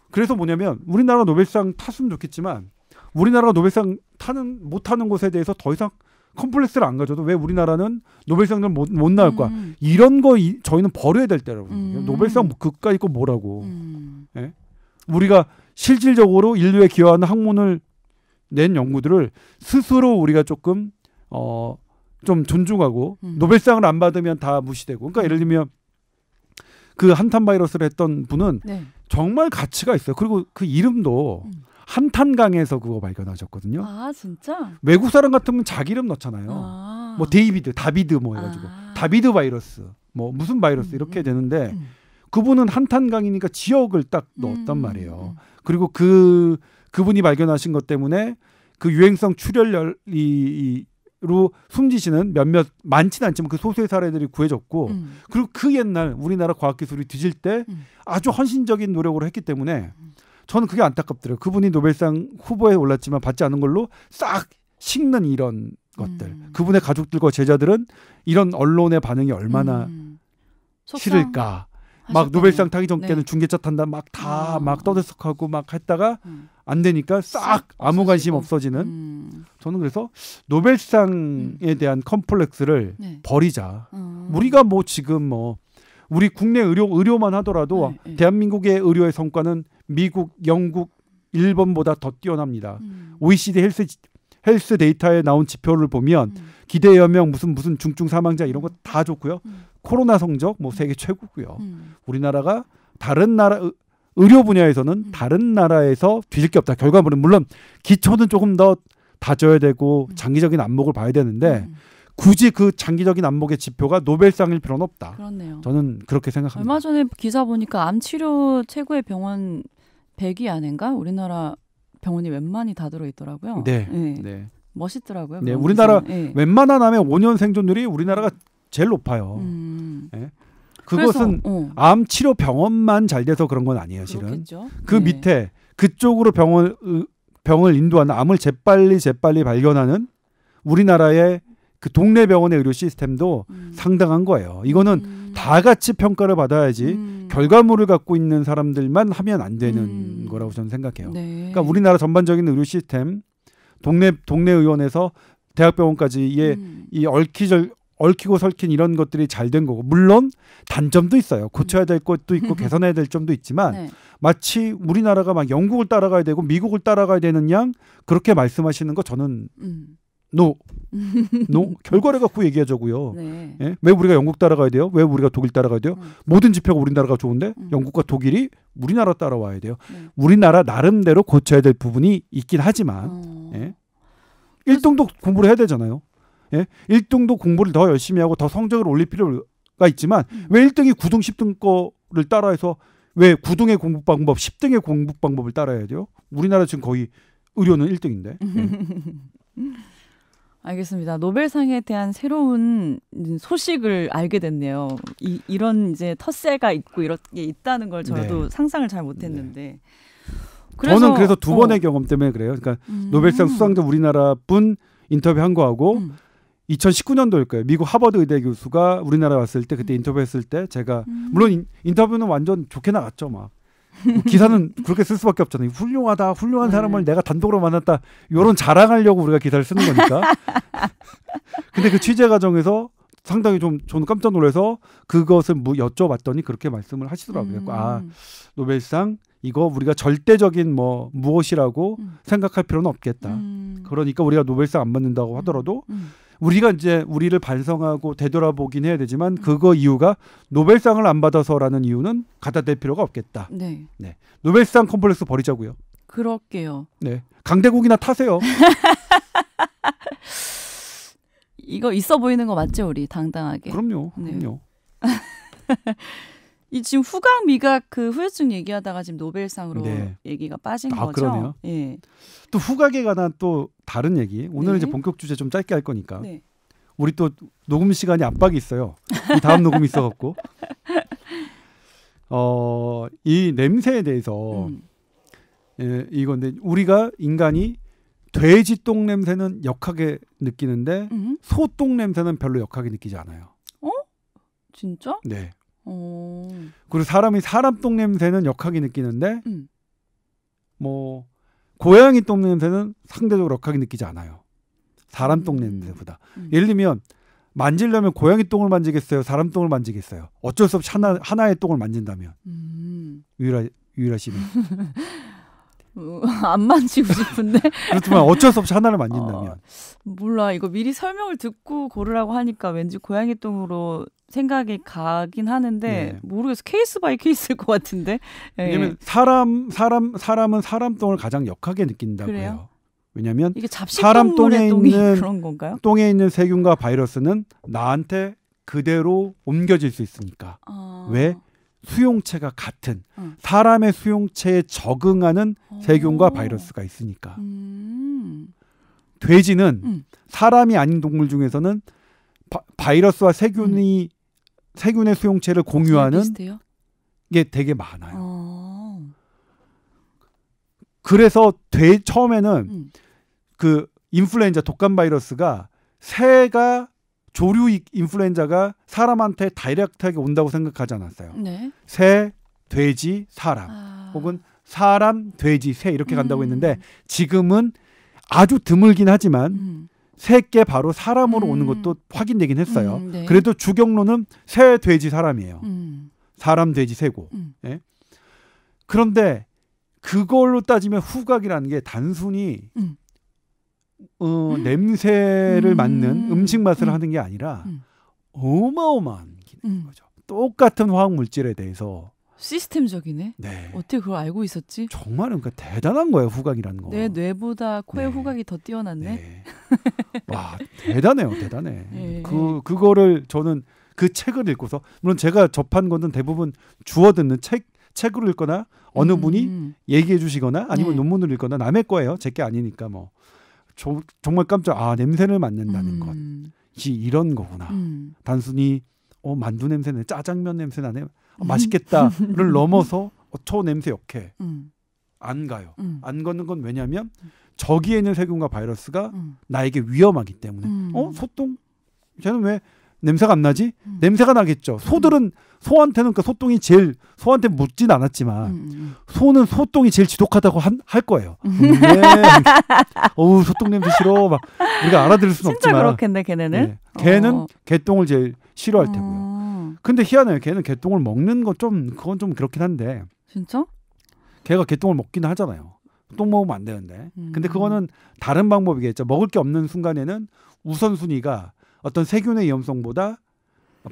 그래서 뭐냐면 우리나라 노벨상 탔으면 좋겠지만 우리나라가 노벨상 못 타는 곳에 대해서 더 이상 컴플렉스를 안 가져도 왜 우리나라는 노벨상을 못 나올까? 이런 거 저희는 버려야 될 때라고. 노벨상 그까이 거 뭐라고. 예? 우리가 실질적으로 인류에 기여하는 학문을 낸 연구들을 스스로 우리가 조금 좀 존중하고 노벨상을 안 받으면 다 무시되고. 그러니까 예를 들면 그 한탄 바이러스를 했던 분은 네. 정말 가치가 있어요. 그리고 그 이름도 한탄강에서 그거 발견하셨거든요. 아 진짜? 외국 사람 같으면 자기 이름 넣잖아요. 뭐 다비드 뭐 해가지고 다비드 바이러스 뭐 무슨 바이러스 이렇게 되는데 그분은 한탄강이니까 지역을 딱 넣었단 말이에요. 그리고 그분이 발견하신 것 때문에 그 유행성 출혈로 숨지시는 몇몇 많지는 않지만 그 소수의 사례들이 구해졌고 그리고 그 옛날 우리나라 과학기술이 뒤질 때 아주 헌신적인 노력을 했기 때문에 저는 그게 안타깝더라고요. 그분이 노벨상 후보에 올랐지만 받지 않은 걸로 싹 식는 이런 것들. 그분의 가족들과 제자들은 이런 언론의 반응이 얼마나 싫을까. 막 노벨상 타기 전까지는 네. 중계차 탄다 막 다 막 떠들썩하고 막 했다가 안 되니까 싹 아무 관심 없어지는 저는 그래서 노벨상에 대한 컴플렉스를 네. 버리자. 우리가 뭐 지금 뭐 우리 국내 의료만 하더라도 대한민국의 의료의 성과는 미국, 영국, 일본보다 더 뛰어납니다. OECD 헬스 데이터에 나온 지표를 보면 기대여명 무슨 중증 사망자 이런 거 다 좋고요. 코로나 성적 뭐 세계 최고고요. 우리나라가 다른 나라 의료 분야에서는 다른 나라에서 뒤질 게 없다. 결과물은 물론 기초는 조금 더 다져야 되고 장기적인 안목을 봐야 되는데 굳이 그 장기적인 안목의 지표가 노벨상일 필요는 없다. 그렇네요. 저는 그렇게 생각합니다. 얼마 전에 기사 보니까 암 치료 최고의 병원 100위 안인가? 우리나라 병원이 웬만히 다 들어있더라고요. 네. 네. 네. 멋있더라고요. 네. 우리나라 네. 웬만한 암의 5년 생존율이 우리나라가 제일 높아요. 네. 그것은 그래서, 암 치료 병원만 잘 돼서 그런 건 아니에요. 실은. 그렇겠죠. 그 네. 밑에 그쪽으로 병을 인도하는 암을 재빨리 발견하는 우리나라의 그 동네 병원의 의료 시스템도 상당한 거예요. 이거는 다 같이 평가를 받아야지 결과물을 갖고 있는 사람들만 하면 안 되는 거라고 저는 생각해요. 네. 그러니까 우리나라 전반적인 의료 시스템 동네 의원에서 대학병원까지의 이 얽히고 설킨 이런 것들이 잘 된 거고 물론 단점도 있어요. 고쳐야 될 것도 있고 개선해야 될 점도 있지만 네. 마치 우리나라가 막 영국을 따라가야 되고 미국을 따라가야 되는 양 그렇게 말씀하시는 거 저는 노 결과를 갖고 얘기하자고요. 네. 예? 왜 우리가 영국 따라가야 돼요? 왜 우리가 독일 따라가야 돼요? 모든 지표가 우리나라가 좋은데 영국과 독일이 우리나라 따라와야 돼요. 네. 우리나라 나름대로 고쳐야 될 부분이 있긴 하지만 예? 1등도 공부를 해야 되잖아요. 예? 1등도 공부를 더 열심히 하고 더 성적을 올릴 필요가 있지만 왜 1등이 9등, 10등 거를 따라해서 왜 9등의 공부 방법, 10등의 공부 방법을 따라야 돼요? 우리나라 지금 거의 의료는 1등인데. 예. 알겠습니다. 노벨상에 대한 새로운 소식을 알게 됐네요. 이런 이제 텃세가 있고 이렇게 있다는 걸 저도 네. 상상을 잘 못했는데. 저는 그래서 두 번의 경험 때문에 그래요. 그러니까 노벨상 수상자 우리나라 분 인터뷰한 거하고 2019년도일 거예요. 미국 하버드 의대 교수가 우리나라 왔을 때 그때 인터뷰했을 때 제가 물론 인터뷰는 완전 좋게 나갔죠. 막 기사는 그렇게 쓸 수밖에 없잖아요. 훌륭한 사람을 내가 단독으로 만났다. 이런 자랑하려고 우리가 기사를 쓰는 거니까. 근데 그 취재 과정에서 상당히 좀 저는 깜짝 놀라서 그것을 여쭤봤더니 그렇게 말씀을 하시더라고요. 노벨상 이거 우리가 절대적인 무엇이라고 생각할 필요는 없겠다. 그러니까 우리가 노벨상 안 받는다고 하더라도 우리가 이제 우리를 반성하고 되돌아보긴 해야 되지만 그거 이유가 노벨상을 안 받아서라는 이유는 갖다 댈 필요가 없겠다. 네. 네. 노벨상 컴플렉스 버리자고요. 그럴게요. 네. 강대국이나 타세요. 이거 있어 보이는 거 맞죠, 우리 당당하게. 그럼요. 네. 그럼요. 이 지금 후각 미각 그 후유증 얘기하다가 지금 노벨상으로 네. 얘기가 빠진 거죠. 그러네요. 예. 또 후각에 관한 또 다른 얘기. 오늘은 네. 이제 본격 주제 좀 짧게 할 거니까. 네. 우리 또 녹음 시간이 압박이 있어요. 다음 녹음이 있어갖고. 이 냄새에 대해서 예, 이건데 우리가 인간이 돼지 똥 냄새는 역하게 느끼는데 소똥 냄새는 별로 역하게 느끼지 않아요. 진짜? 네. 그리고 사람이 사람 똥 냄새는 역하게 느끼는데 고양이 똥 냄새는 상대적으로 역하게 느끼지 않아요. 사람 똥 냄새보다. 예를 들면 만지려면 고양이 똥을 만지겠어요? 사람 똥을 만지겠어요? 어쩔 수 없이 하나의 똥을 만진다면. 유일하 씨는. 안 만지고 싶은데. 그렇지만 어쩔 수 없이 하나를 만진다면. 몰라. 이거 미리 설명을 듣고 고르라고 하니까 왠지 고양이 똥으로 생각이 가긴 하는데 네. 모르겠어. 케이스 바이 케이스일 것 같은데. 왜냐면 사람은 사람 똥을 가장 역하게 느낀다고 그래요? 해요. 왜냐면 이게 사람 똥에 있는 그런 건가요? 똥에 있는 세균과 바이러스는 나한테 그대로 옮겨질 수 있으니까. 왜? 수용체가 같은 사람의 수용체에 적응하는 세균과 바이러스가 있으니까. 돼지는 사람이 아닌 동물 중에서는 바이러스와 세균의 수용체를 공유하는 게 되게 많아요. 그래서 처음에는 그 인플루엔자 독감 바이러스가 새가 조류 인플루엔자가 사람한테 다이렉트하게 온다고 생각하지 않았어요. 네. 새, 돼지, 사람 혹은 사람, 돼지, 새 이렇게 간다고 했는데 지금은 아주 드물긴 하지만 새께 바로 사람으로 오는 것도 확인되긴 했어요. 네. 그래도 주경로는 새, 돼지, 사람이에요. 사람, 돼지, 새고. 예? 그런데 그걸로 따지면 후각이라는 게 단순히 냄새를 맡는 음식 맛을 하는 게 아니라 어마어마한 기능인 거죠. 똑같은 화학 물질에 대해서 시스템적이네. 네. 어떻게 그걸 알고 있었지? 정말 그러니까 대단한 거예요, 후각이라는 거. 내 뇌보다 코의 네. 후각이 더 뛰어났네. 네. 와, 대단해요, 대단해. 네. 그거를 저는 그 책을 읽고서, 물론 제가 접한 거는 대부분 주워 듣는 책으로 읽거나 어느 분이 얘기해 주시거나 아니면 네. 논문을 읽거나 남의 거예요. 제 게 아니니까 뭐. 정말 깜짝 냄새를 맡는다는 것이 이런 거구나. 단순히 만두 냄새 나네, 짜장면 냄새 나네, 맛있겠다를 넘어서 저 냄새 역해. 안 가요. 안 가는 건 왜냐하면 저기에 있는 세균과 바이러스가 나에게 위험하기 때문에. 소똥? 쟤는 왜 냄새가 안 나지? 냄새가 나겠죠. 소들은 소한테는 그 소똥이 제일 소한테 묻진 않았지만 소는 소똥이 제일 지독하다고 할 거예요. 네. 어우 소똥 냄새 싫어. 막 우리가 알아들을 수는 진짜 없지만. 그렇겠네 걔네는. 네. 걔는 개똥을 제일 싫어할 테고요. 근데 희한해요. 걔는 개똥을 먹는 거 그건 좀 그렇긴 한데. 진짜? 걔가 개똥을 먹기는 하잖아요. 똥 먹으면 안 되는데. 근데 그거는 다른 방법이겠죠. 먹을 게 없는 순간에는 우선순위가 어떤 세균의 위험성보다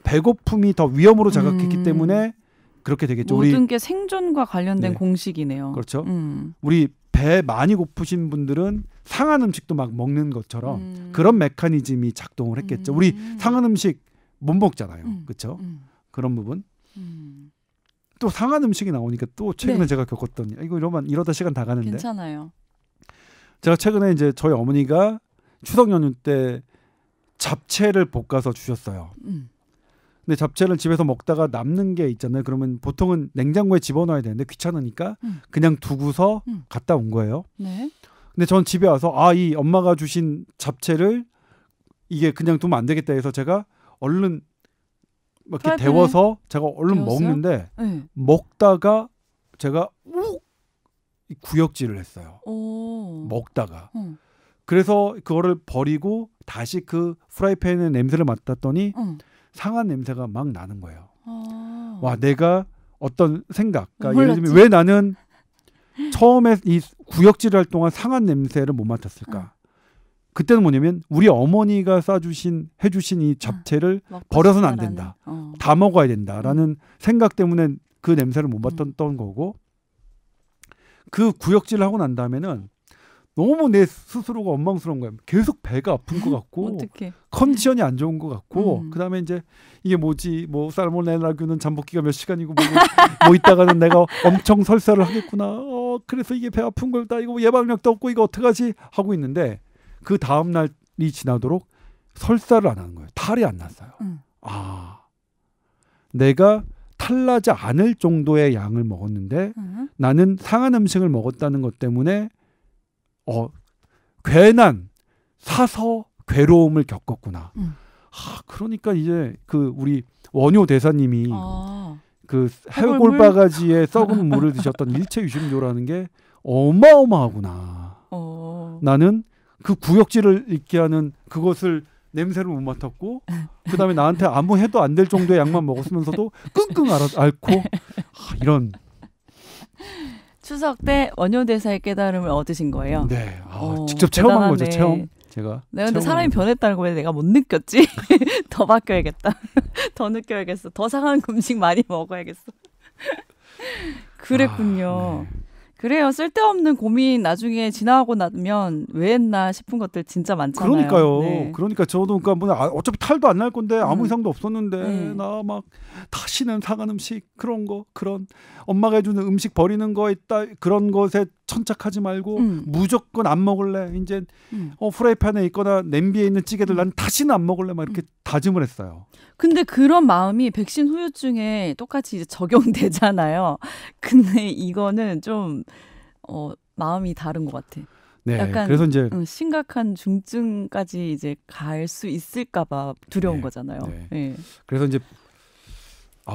배고픔이 더 위험으로 자각했기 때문에 그렇게 되겠죠. 모든 게 생존과 관련된 네. 공식이네요. 그렇죠. 우리 배 많이 고프신 분들은 상한 음식도 막 먹는 것처럼 그런 메커니즘이 작동을 했겠죠. 우리 상한 음식 못 먹잖아요. 그렇죠. 그런 부분. 또 상한 음식이 나오니까 또 최근에 네. 제가 겪었던 이러다 시간 다 가는데. 괜찮아요. 제가 최근에 이제 저희 어머니가 추석 연휴 때 잡채를 볶아서 주셨어요. 근데 잡채를 집에서 먹다가 남는 게 있잖아요. 그러면 보통은 냉장고에 집어넣어야 되는데 귀찮으니까 그냥 두고서 갔다 온 거예요. 네. 근데 전 집에 와서 이 엄마가 주신 잡채를 이게 그냥 두면 안 되겠다 해서 제가 얼른 이렇게 데워서 제가 얼른 데웠어요? 먹는데 네. 먹다가 제가 구역질을 했어요. 오. 먹다가. 그래서 그거를 버리고 다시 그 프라이팬의 냄새를 맡았더니 상한 냄새가 막 나는 거예요. 와, 내가 어떤 생각. 그러니까 예를 들면 왜 나는 처음에 이 구역질을 할 동안 상한 냄새를 못 맡았을까? 그때는 뭐냐면 우리 어머니가 해주신 이 잡채를 버려서는 안 된다. 다 먹어야 된다라는 생각 때문에 그 냄새를 못 맡았던 거고, 그 구역질을 하고 난 다음에는 너무 내 스스로가 원망스러운 거예요. 계속 배가 아픈 것 같고 컨디션이 안 좋은 것 같고 그다음에 이제 이게 뭐지, 뭐 살모넬라균은 잠복기가 몇 시간이고 뭐 있다가는 내가 엄청 설사를 하겠구나. 그래서 이게 배 아픈 걸다 이거 예방약도 없고 이거 어떡하지 하고 있는데 그 다음 날이 지나도록 설사를 안 하는 거예요. 탈이 안 났어요. 내가 탈나지 않을 정도의 양을 먹었는데 나는 상한 음식을 먹었다는 것 때문에 괜한 사서 괴로움을 겪었구나. 그러니까 이제 그 우리 원효 대사님이 그 해골바가지에 썩은 물을 드셨던 일체유심조라는 게 어마어마하구나. 나는 그 구역질을 잊게 하는 그것을 냄새를 못 맡았고 그다음에 나한테 아무 해도 안 될 정도의 양만 먹었으면서도 끙끙 앓고 이런. 추석 때 원효대사의 깨달음을 얻으신 거예요. 네, 직접 체험한 거죠. 체험. 제가. 내가 근데 사람이 변했다는 거 왜 내가 못 느꼈지? 더 바뀌어야겠다. 더 느껴야겠어. 더 상한 음식 많이 먹어야겠어. 그랬군요. 네. 그래요. 쓸데없는 고민 나중에 지나고 나면 왜 했나 싶은 것들 진짜 많잖아요. 그러니까요. 네. 그러니까 저도 어차피 탈도 안 날 건데 아무 이상도 없었는데 나 막 다시는 상한 음식 그런 엄마가 해주는 음식 버리는 거 있다 그런 것에 천착하지 말고 무조건 안 먹을래. 이제 프라이팬에 있거나 냄비에 있는 찌개들 난 다시는 안 먹을래. 막 이렇게 다짐을 했어요. 근데 그런 마음이 백신 후유증에 똑같이 이제 적용되잖아요. 근데 이거는 좀 마음이 다른 것 같아. 네, 약간 그래서 이제 심각한 중증까지 이제 갈 수 있을까봐 두려운 거잖아요. 네. 네. 그래서 이제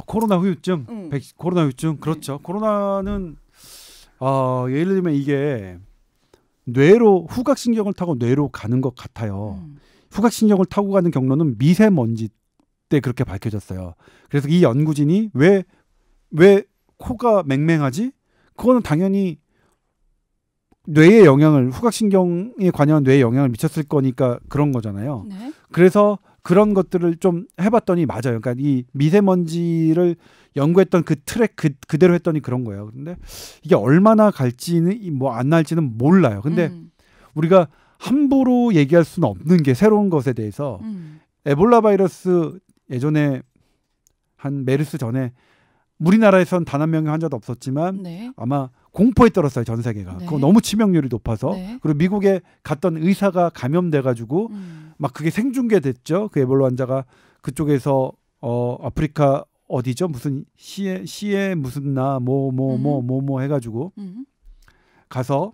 코로나 후유증, 코로나 후유증 그렇죠. 코로나는 예를 들면 이게 뇌로 후각신경을 타고 뇌로 가는 것 같아요. 후각신경을 타고 가는 경로는 미세먼지 때 그렇게 밝혀졌어요. 그래서 이 연구진이 왜 코가 맹맹하지? 그거는 당연히 뇌에 영향을 후각신경에 관여한 뇌에 영향을 미쳤을 거니까 그런 거잖아요. 네. 그래서 그런 것들을 좀 해봤더니 맞아요. 그러니까 이 미세먼지를 연구했던 그 트랙 그대로 했더니 그런 거예요. 근데 이게 얼마나 갈지는 뭐 안 날지는 몰라요. 근데 우리가 함부로 얘기할 수는 없는 게 새로운 것에 대해서 에볼라 바이러스 예전에 한 메르스 전에 우리나라에선 단 한 명의 환자도 없었지만 네. 아마 공포에 떨었어요. 전 세계가. 네. 그거 너무 치명률이 높아서. 네. 그리고 미국에 갔던 의사가 감염돼가지고 막 그게 생중계됐죠. 그 에볼라 환자가 그쪽에서 아프리카 어디죠? 무슨 시에 무슨 나 뭐 해가지고 가서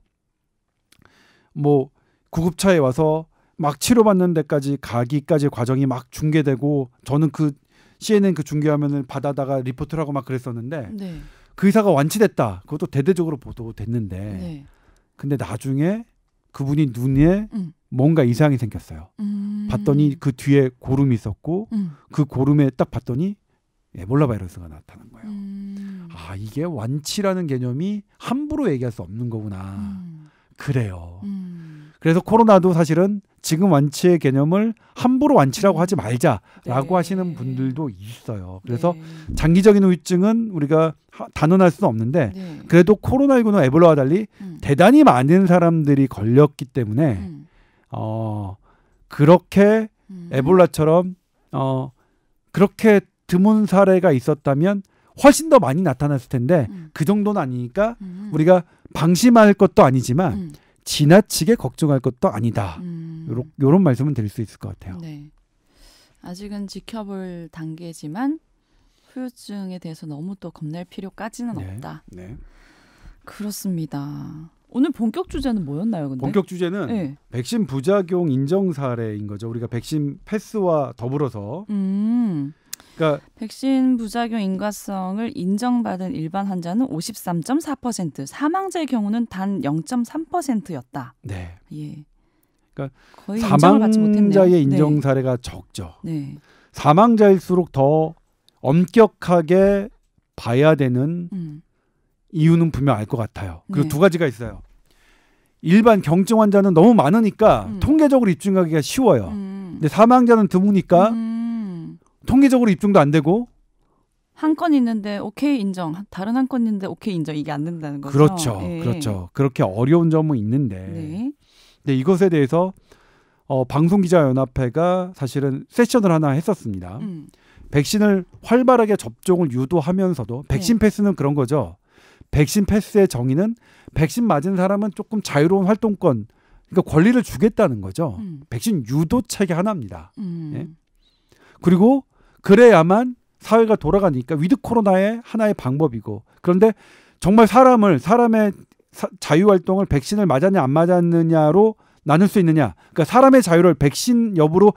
뭐 구급차에 와서 막 치료받는 데까지 가기까지 과정이 막 중계되고 저는 그 CNN 그 중계화면을 받아다가 리포트를 하고 막 그랬었는데 네. 그 의사가 완치됐다. 그것도 대대적으로 보도됐는데 네. 근데 나중에 그분이 눈에 뭔가 이상이 생겼어요. 봤더니 그 뒤에 고름이 있었고 그 고름에 딱 봤더니 에볼라 바이러스가 나타난 거예요. 아 이게 완치라는 개념이 함부로 얘기할 수 없는 거구나. 그래요. 그래서 코로나도 사실은 지금 완치의 개념을 함부로 완치라고 하지 말자라고 네. 하시는 분들도 있어요. 그래서 네. 장기적인 후유증은 우리가 단언할 수는 없는데 네. 그래도 코로나19는 에볼라와 달리 대단히 많은 사람들이 걸렸기 때문에 그렇게 에볼라처럼 그렇게 드문 사례가 있었다면 훨씬 더 많이 나타났을 텐데 그 정도는 아니니까 우리가 방심할 것도 아니지만 지나치게 걱정할 것도 아니다. 요런 말씀은 드릴 수 있을 것 같아요. 네. 아직은 지켜볼 단계지만 후유증에 대해서 너무 또 겁낼 필요까지는 네. 없다. 네. 그렇습니다. 오늘 본격 주제는 뭐였나요? 근데? 본격 주제는 네. 백신 부작용 인정 사례인 거죠. 우리가 백신 패스와 더불어서 그러니까 백신 부작용 인과성을 인정받은 일반 환자는 53.4%, 사망자의 경우는 단 0.3%였다. 네. 예. 그러니까 거의 인정을 받지 못했네요. 사망자의 인정 네. 사례가 적죠. 네. 사망자일수록 더 엄격하게 봐야 되는 이유는 분명 알 것 같아요. 그리고 네. 두 가지가 있어요. 일반 경증 환자는 너무 많으니까 통계적으로 입증하기가 쉬워요. 근데 사망자는 드무니까 통계적으로 입증도 안 되고 한 건 있는데 오케이 인정, 다른 한 건 있는데 오케이 인정, 이게 안 된다는 거죠. 그렇죠. 예. 그렇죠. 그렇게 어려운 점은 있는데 네. 근데 이것에 대해서 방송기자연합회가 사실은 세션을 하나 했었습니다. 백신을 활발하게 접종을 유도하면서도 백신 패스는 그런 거죠. 백신 패스의 정의는 백신 맞은 사람은 조금 자유로운 활동권, 그러니까 권리를 주겠다는 거죠. 백신 유도 체계 하나입니다. 예? 그리고 그래야만 사회가 돌아가니까 위드 코로나의 하나의 방법이고 그런데 정말 사람의 자유활동을 백신을 맞았냐 안 맞았느냐로 나눌 수 있느냐, 그러니까 사람의 자유를 백신 여부로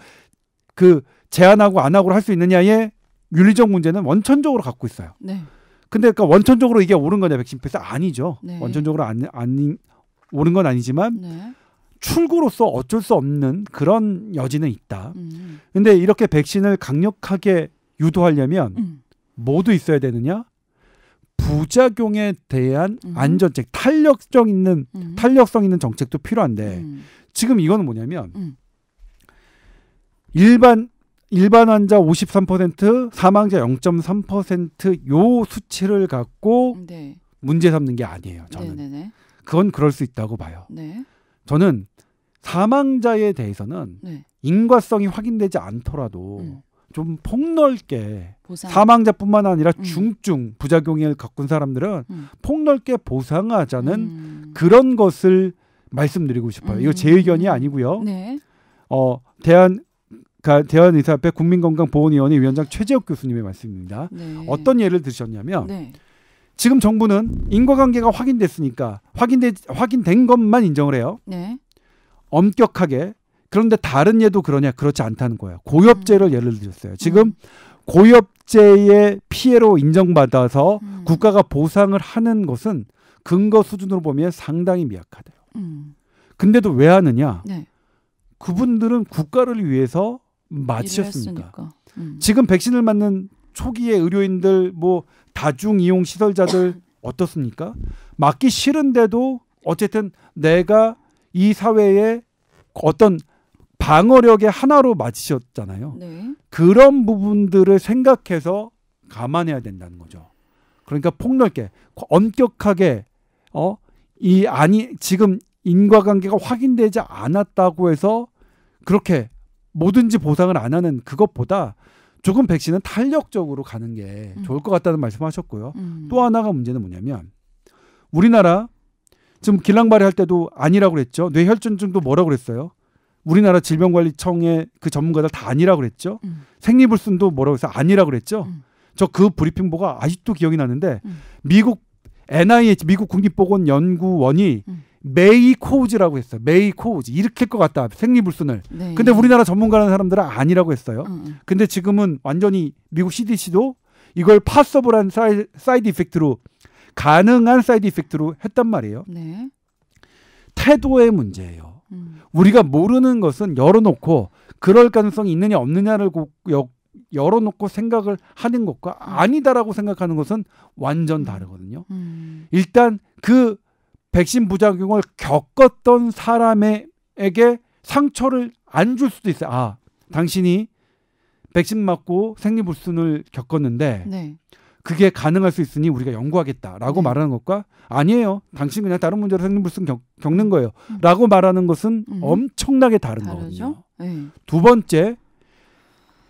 그 제한하고 안 하고 할 수 있느냐의 윤리적 문제는 원천적으로 갖고 있어요. 네. 근데 그러니까 원천적으로 이게 옳은 거냐 백신 패스 아니죠. 네. 원천적으로 옳은 건 아니지만 네. 출구로서 어쩔 수 없는 그런 여지는 있다. 근데 이렇게 백신을 강력하게 유도하려면 뭐도 있어야 되느냐? 부작용에 대한 안전책, 탄력성 있는 정책도 필요한데 지금 이거는 뭐냐면 일반 환자 53%, 사망자 0.3% 요 수치를 갖고 네. 문제 삼는 게 아니에요. 저는. 네네네. 그건 그럴 수 있다고 봐요. 네. 저는 사망자에 대해서는 네. 인과성이 확인되지 않더라도 좀 폭넓게 보상. 사망자뿐만 아니라 중증 부작용을 겪은 사람들은 폭넓게 보상하자는 그런 것을 말씀드리고 싶어요. 이거 제 의견이 아니고요. 네. 대한의사협회 국민건강보건위원회 위원장 최재욱 교수님의 말씀입니다. 네. 어떤 예를 드셨냐면 네. 지금 정부는 인과관계가 확인됐으니까 확인된 것만 인정을 해요. 네. 엄격하게. 그런데 다른 예도 그러냐? 그렇지 않다는 거예요. 고엽제를 예를 들었어요. 지금 고엽제의 피해로 인정받아서 국가가 보상을 하는 것은 근거 수준으로 보면 상당히 미약하대요. 근데도 왜 하느냐? 네. 그분들은 국가를 위해서 맞으셨습니까? 지금 백신을 맞는 초기의 의료인들, 뭐 다중 이용 시설자들 어떻습니까? 맞기 싫은데도 어쨌든 내가 이 사회에 어떤 방어력의 하나로 맞으셨잖아요. 네. 그런 부분들을 생각해서 감안해야 된다는 거죠. 그러니까 폭넓게, 엄격하게 지금 인과관계가 확인되지 않았다고 해서 그렇게 뭐든지 보상을 안 하는 그것보다 조금 백신은 탄력적으로 가는 게 좋을 것 같다는 말씀하셨고요. 또 하나가 문제는 뭐냐면 우리나라 지금 길랑발이 할 때도 아니라고 그랬죠. 뇌혈전증도 뭐라고 그랬어요. 우리나라 질병관리청의 그 전문가들 다 아니라고 그랬죠. 생리불순도 뭐라고 해서 아니라고 그랬죠. 저 그 브리핑 보고 아직도 기억이 나는데 미국 NIH 미국 국립보건연구원이 메이코우즈라고 했어요. 메이코우즈 일으킬 것 같다. 생리불순을. 네. 근데 우리나라 전문가라는 사람들은 아니라고 했어요. 근데 지금은 완전히 미국 CDC도 이걸 파서블한 사이드 이펙트로 가능한 사이드 이펙트로 했단 말이에요. 네. 태도의 문제예요. 우리가 모르는 것은 열어놓고 그럴 가능성이 있느냐 없느냐를 열어놓고 생각을 하는 것과 아니다라고 생각하는 것은 완전 다르거든요. 일단 그 백신 부작용을 겪었던 사람에게 상처를 안 줄 수도 있어요. 아, 당신이 백신 맞고 생리불순을 겪었는데 네. 그게 가능할 수 있으니 우리가 연구하겠다라고 말하는 것과 아니에요. 당신 그냥 다른 문제로 생리불순 겪는 거예요. 라고 말하는 것은 엄청나게 다른 거거든요. 두 번째,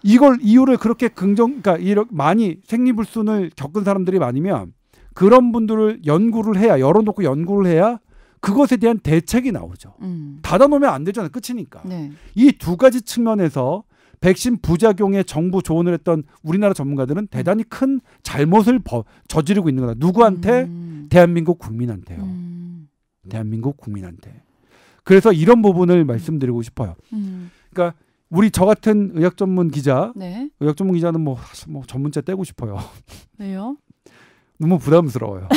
이걸 이유를 그렇게 그러니까 많이 생리불순을 겪은 사람들이 많으면 그런 분들을 연구를 해야 열어놓고 연구를 해야 그것에 대한 대책이 나오죠. 닫아놓으면 안 되잖아요. 끝이니까. 네. 이 두 가지 측면에서 백신 부작용에 정부 조언을 했던 우리나라 전문가들은 대단히 큰 잘못을 저지르고 있는 거다. 누구한테? 대한민국 국민한테요. 대한민국 국민한테. 그래서 이런 부분을 말씀드리고 싶어요. 그러니까 저 같은 의학 전문 기자, 네. 의학 전문 기자는 뭐 전문자 떼고 싶어요. 왜요? 너무 부담스러워요.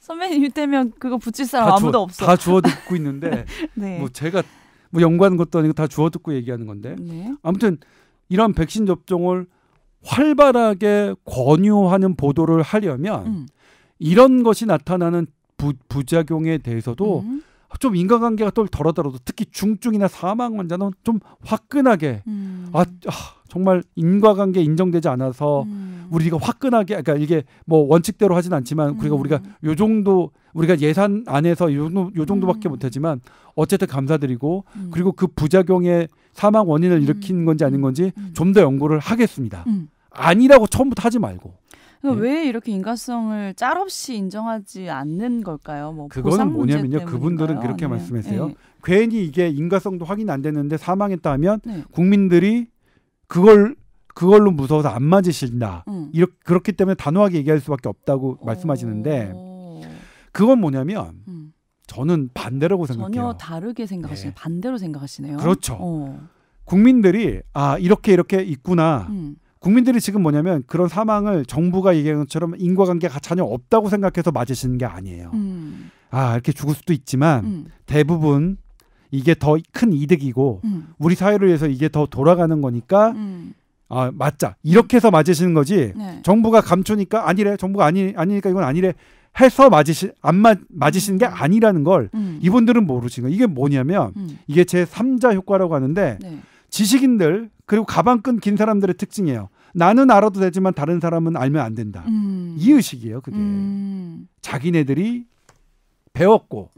선배님 때면 그거 붙일 사람 아무도 없어. 다 주워 듣고 있는데 네. 뭐 제가 뭐 연구하는 것도 아니고 다 주워 듣고 얘기하는 건데 네. 아무튼 이런 백신 접종을 활발하게 권유하는 보도를 하려면 이런 것이 나타나는 부작용에 대해서도 좀 인과관계가 또 덜하더라도 특히 중증이나 사망 환자는 좀 화끈하게 정말 인과관계 인정되지 않아서 우리가 화끈하게 그러니까 이게 뭐 원칙대로 하진 않지만 우리가 요 정도 우리가 예산 안에서 요 정도밖에 못하지만 어쨌든 감사드리고 그리고 그 부작용의 사망 원인을 일으킨 건지 아닌 건지 좀 더 연구를 하겠습니다. 아니라고 처음부터 하지 말고. 네. 왜 이렇게 인과성을 짤없이 인정하지 않는 걸까요? 뭐 그거는 뭐냐면요. 그분들은 그렇게 말씀했어요. 네. 괜히 이게 인과성도 확인 안 됐는데 사망했다 하면 네. 국민들이 그걸로 무서워서 안 맞으신다. 그렇기 때문에 단호하게 얘기할 수밖에 없다고 말씀하시는데 그건 뭐냐면 저는 반대라고 생각해요. 전혀 다르게 생각하시네요. 네. 반대로 생각하시네요. 그렇죠. 국민들이 이렇게 있구나. 국민들이 지금 뭐냐면 그런 사망을 정부가 얘기한 것처럼 인과관계가 전혀 없다고 생각해서 맞으시는 게 아니에요. 이렇게 죽을 수도 있지만 대부분 이게 더 큰 이득이고 우리 사회를 위해서 이게 더 돌아가는 거니까 맞자. 이렇게 해서 맞으시는 거지. 네. 정부가 감추니까 아니래. 정부가 아니니까 이건 아니래. 해서 맞으시는 게 아니라는 걸 이분들은 모르시는 거예요. 이게 뭐냐면 이게 제3자 효과라고 하는데 네. 지식인들 그리고 가방끈 긴 사람들의 특징이에요. 나는 알아도 되지만 다른 사람은 알면 안 된다. 이 의식이에요. 그게. 자기네들이 배웠고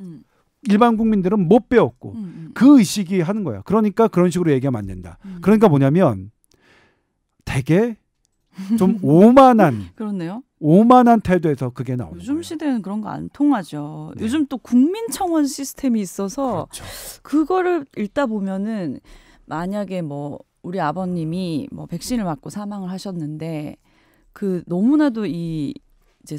일반 국민들은 못 배웠고 그 의식이 하는 거예요. 그러니까 그런 식으로 얘기하면 안 된다. 그러니까 뭐냐면 되게 좀 오만한 그렇네요. 오만한 태도에서 그게 나오는 요즘 거예요. 시대는 그런 거 안 통하죠. 네. 요즘 또 국민청원 시스템이 있어서 그렇죠. 그거를 읽다 보면은 만약에 뭐 우리 아버님이 뭐 백신을 맞고 사망을 하셨는데 너무나도 이제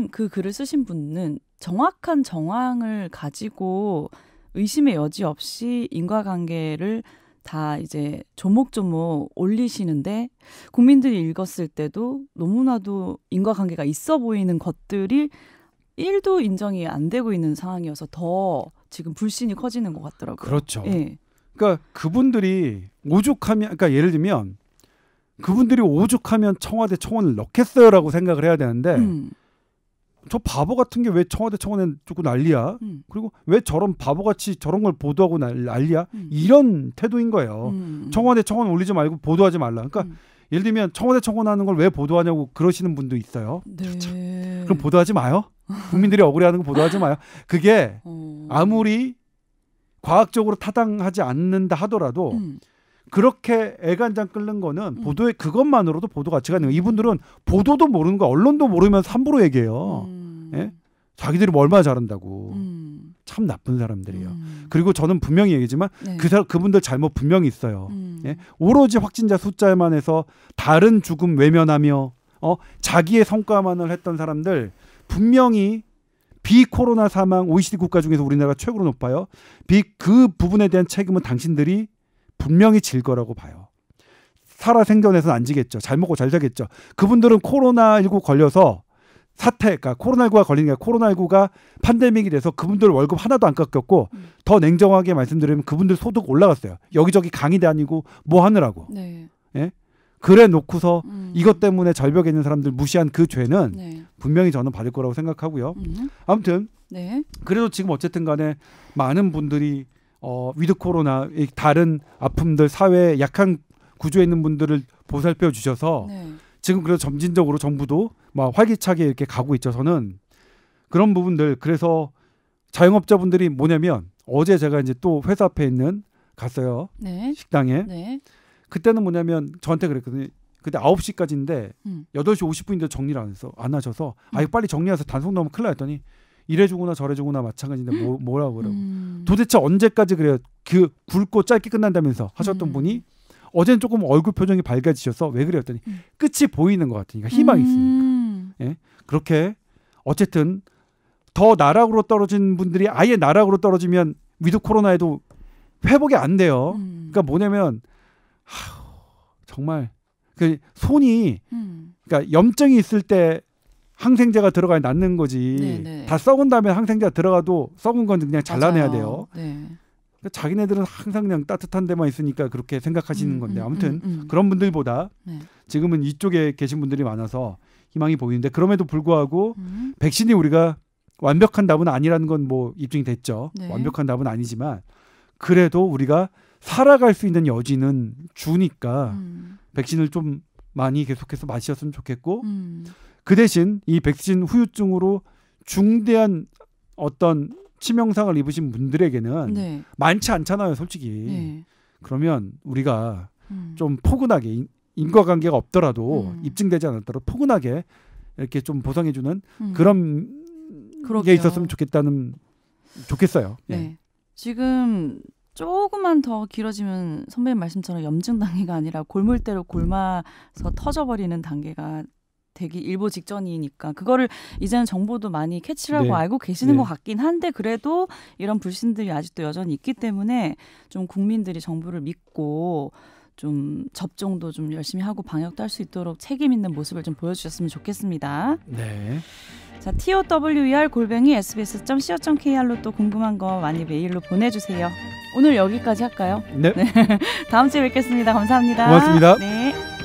그 글을 쓰신 분은 정확한 정황을 가지고 의심의 여지 없이 인과관계를 다 이제 조목조목 올리시는데 국민들이 읽었을 때도 너무나도 인과관계가 있어 보이는 것들이 1도 인정이 안 되고 있는 상황이어서 더 지금 불신이 커지는 것 같더라고요. 그렇죠. 예. 그러니까 그분들이 오죽하면, 그러니까 예를 들면 그분들이 오죽하면 청와대 청원을 넣겠어요라고 생각을 해야 되는데 저 바보 같은 게 왜 청와대 청원에 두고 난리야? 그리고 왜 저런 바보같이 저런 걸 보도하고 난리야? 이런 태도인 거예요. 청와대 청원 올리지 말고 보도하지 말라. 그러니까 예를 들면 청와대 청원하는 걸 왜 보도하냐고 그러시는 분도 있어요. 네. 그럼 보도하지 마요. 국민들이 억울해하는 거 보도하지 마요. 그게 아무리 과학적으로 타당하지 않는다 하더라도 그렇게 애간장 끓는 거는 보도에 그것만으로도 보도 가치가 있는 거예요. 이분들은 보도도 모르는 거, 언론도 모르면서 함부로 얘기해요. 예? 자기들이 뭐 얼마나 잘한다고. 참 나쁜 사람들이에요. 그리고 저는 분명히 얘기지만 네. 그분들 잘못 분명히 있어요. 예? 오로지 확진자 숫자에만 해서 다른 죽음 외면하며 자기의 성과만을 했던 사람들 분명히 비코로나 사망 OECD 국가 중에서 우리나라가 최고로 높아요. 그 부분에 대한 책임은 당신들이 분명히 질 거라고 봐요. 살아 생존해서는 안 지겠죠. 잘 먹고 잘 자겠죠. 그분들은 코로나19 걸려서 그러니까 코로나19가 걸리는 게 코로나19가 팬데믹이 돼서 그분들 월급 하나도 안 깎였고 더 냉정하게 말씀드리면 그분들 소득 올라갔어요. 여기저기 강의 다니고 뭐 하느라고. 네. 예? 그래 놓고서 이것 때문에 절벽에 있는 사람들 무시한 그 죄는 네. 분명히 저는 받을 거라고 생각하고요. 아무튼 네. 그래도 지금 어쨌든 간에 많은 분들이 위드 코로나 다른 아픔들 사회에 약한 구조에 있는 분들을 보살펴 주셔서 네. 지금 그래도 점진적으로 정부도 막 활기차게 이렇게 가고 있죠. 저는 그런 부분들 그래서 자영업자분들이 뭐냐면 어제 제가 이제 또 회사 앞에 있는 갔어요. 네. 식당에. 네. 그때는 뭐냐면 저한테 그랬거든요. 그때 9시까지인데 8시 50분인데 정리를 안 하셔서 이거 빨리 정리해서 단속 넣으면 큰일 날 했더니 이래주구나 저래주구나 마찬가지인데 뭐라고 그러고 도대체 언제까지 그래요? 그 굵고 짧게 끝난다면서 하셨던 분이 어제는 조금 얼굴 표정이 밝아지셔서 왜 그래요? 했더니 끝이 보이는 것 같으니까 희망이 있으니까. 예? 그렇게 어쨌든 더 나락으로 떨어진 분들이 아예 나락으로 떨어지면 위드 코로나에도 회복이 안 돼요. 그러니까 뭐냐면 정말 그 손이 그러니까 염증이 있을 때 항생제가 들어가야 낫는 거지. 네네. 다 썩은 다음에 항생제가 들어가도 썩은 건 그냥 잘라내야 맞아요. 돼요. 네. 그러니까 자기네들은 항상 그냥 따뜻한 데만 있으니까 그렇게 생각하시는 건데 아무튼 그런 분들보다 네. 지금은 이쪽에 계신 분들이 많아서 희망이 보이는데 그럼에도 불구하고 백신이 우리가 완벽한 답은 아니라는 건 뭐 입증이 됐죠. 네. 완벽한 답은 아니지만 그래도 우리가 살아갈 수 있는 여지는 주니까 백신을 좀 많이 계속해서 맞으셨으면 좋겠고 그 대신 이 백신 후유증으로 중대한 어떤 치명상을 입으신 분들에게는 네. 많지 않잖아요, 솔직히. 네. 그러면 우리가 좀 포근하게 인과관계가 없더라도 입증되지 않았더라도 포근하게 이렇게 좀 보상해주는 그런 그러게요. 게 있었으면 좋겠어요. 네. 예. 지금 조금만 더 길어지면 선배님 말씀처럼 염증 단계가 아니라 골물대로 골마서 터져버리는 단계가 되기 일보 직전이니까 그거를 이제는 정보도 많이 캐치를 하고 네. 알고 계시는 네. 것 같긴 한데 그래도 이런 불신들이 아직도 여전히 있기 때문에 좀 국민들이 정부를 믿고 좀 접종도 좀 열심히 하고 방역도 할 수 있도록 책임 있는 모습을 좀 보여주셨으면 좋겠습니다. 네. 자, tower@sbs.co.kr로 또 궁금한 거 많이 메일로 보내주세요. 오늘 여기까지 할까요? 네. 다음 주에 뵙겠습니다. 감사합니다. 고맙습니다. 네.